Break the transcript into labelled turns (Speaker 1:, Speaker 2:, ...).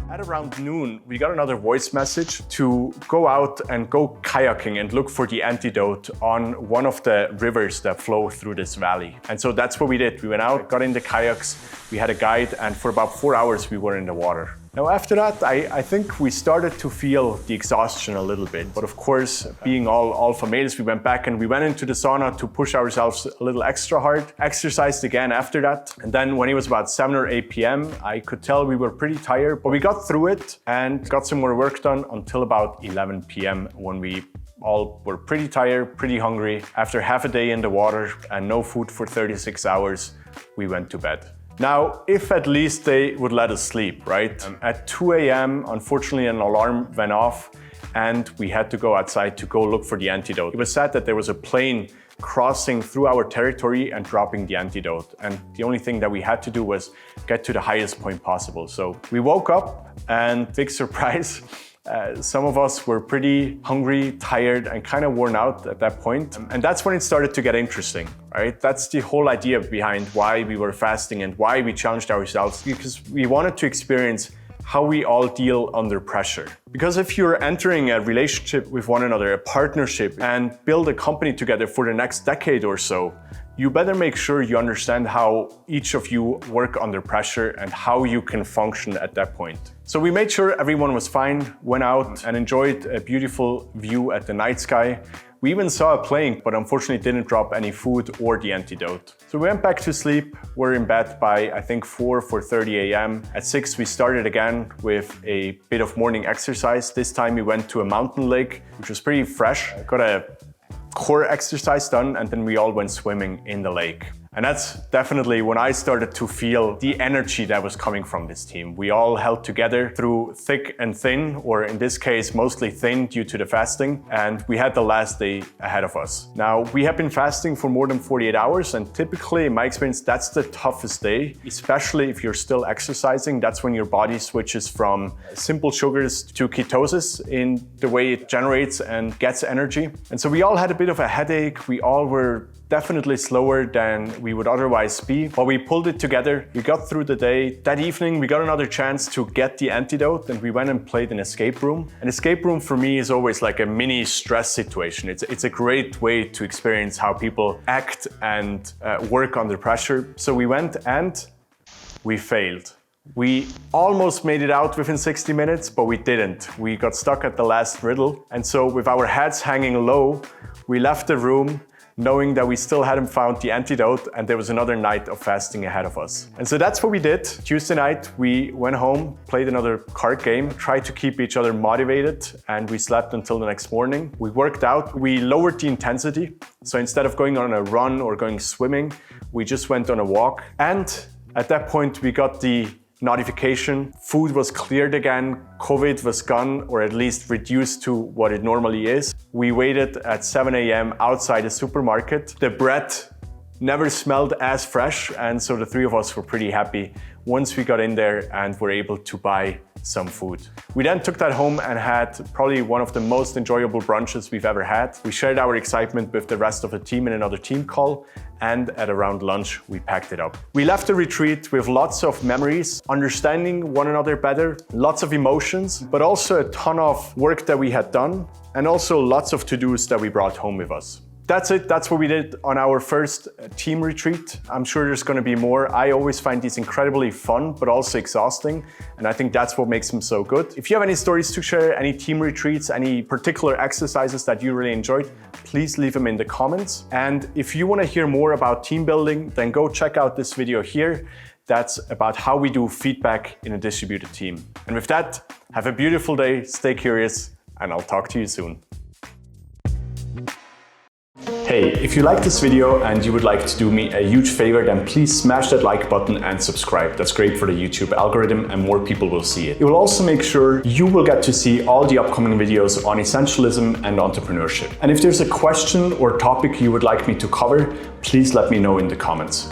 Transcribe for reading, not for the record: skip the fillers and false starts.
Speaker 1: At around noon, we got another voice message to go out and go kayaking and look for the antidote on one of the rivers that flow through this valley. And so that's what we did. We went out, got in the kayaks, we had a guide, and for about 4 hours we were in the water. Now after that, I think we started to feel the exhaustion a little bit. But of course, being all alpha males, we went back and we went into the sauna to push ourselves a little extra hard, exercised again after that. And then when it was about 7 or 8 p.m., I could tell we were pretty tired, but we got through it and got some more work done until about 11 p.m. when we all were pretty tired, pretty hungry. After half a day in the water and no food for 36 hours, we went to bed. Now, if at least they would let us sleep, right? At 2 a.m., unfortunately, an alarm went off and we had to go outside to go look for the antidote. It was said that there was a plane crossing through our territory and dropping the antidote. And the only thing that we had to do was get to the highest point possible. So we woke up and, big surprise, some of us were pretty hungry, tired, and kind of worn out at that point. And that's when it started to get interesting, right? That's the whole idea behind why we were fasting and why we challenged ourselves, because we wanted to experience how we all deal under pressure. Because if you're entering a relationship with one another, a partnership, and build a company together for the next decade or so, you better make sure you understand how each of you work under pressure and how you can function at that point. So we made sure everyone was fine, went out and enjoyed a beautiful view at the night sky. We even saw a plane, but unfortunately didn't drop any food or the antidote. So we went back to sleep. We're in bed by, I think, 4:30 a.m. At 6, we started again with a bit of morning exercise. This time we went to a mountain lake, which was pretty fresh. Got a core exercise done, and then we all went swimming in the lake. And that's definitely when I started to feel the energy that was coming from this team. We all held together through thick and thin, or in this case, mostly thin due to the fasting. And we had the last day ahead of us. Now, we have been fasting for more than 48 hours. And typically, in my experience, that's the toughest day, especially if you're still exercising. That's when your body switches from simple sugars to ketosis in the way it generates and gets energy. And so we all had a bit of a headache. We all were definitely slower than we would otherwise be, but we pulled it together. We got through the day. That evening, we got another chance to get the antidote and we went and played an escape room. An escape room for me is always like a mini stress situation. It's a great way to experience how people act and work under pressure. So we went and we failed. We almost made it out within 60 minutes, but we didn't. We got stuck at the last riddle. And so with our heads hanging low, we left the room knowing that we still hadn't found the antidote and there was another night of fasting ahead of us. And so that's what we did. Tuesday night, we went home, played another card game, tried to keep each other motivated, and we slept until the next morning. We worked out, we lowered the intensity. So instead of going on a run or going swimming, we just went on a walk. And at that point, we got the notification, food was cleared again, COVID was gone, or at least reduced to what it normally is. We waited at 7 a.m. outside the supermarket. The bread never smelled as fresh, and so the three of us were pretty happy once we got in there and were able to buy some food. We then took that home and had probably one of the most enjoyable brunches we've ever had. We shared our excitement with the rest of the team in another team call, and at around lunch, we packed it up. We left the retreat with lots of memories, understanding one another better, lots of emotions, but also a ton of work that we had done, and also lots of to-dos that we brought home with us. That's it. That's what we did on our first team retreat. I'm sure there's going to be more. I always find these incredibly fun, but also exhausting. And I think that's what makes them so good. If you have any stories to share, any team retreats, any particular exercises that you really enjoyed, please leave them in the comments. And if you want to hear more about team building, then go check out this video here. That's about how we do feedback in a distributed team. And with that, have a beautiful day, stay curious, and I'll talk to you soon. Hey, if you like this video and you would like to do me a huge favor, then please smash that like button and subscribe. That's great for the YouTube algorithm and more people will see it. It will also make sure you will get to see all the upcoming videos on essentialism and entrepreneurship. And if there's a question or topic you would like me to cover, please let me know in the comments.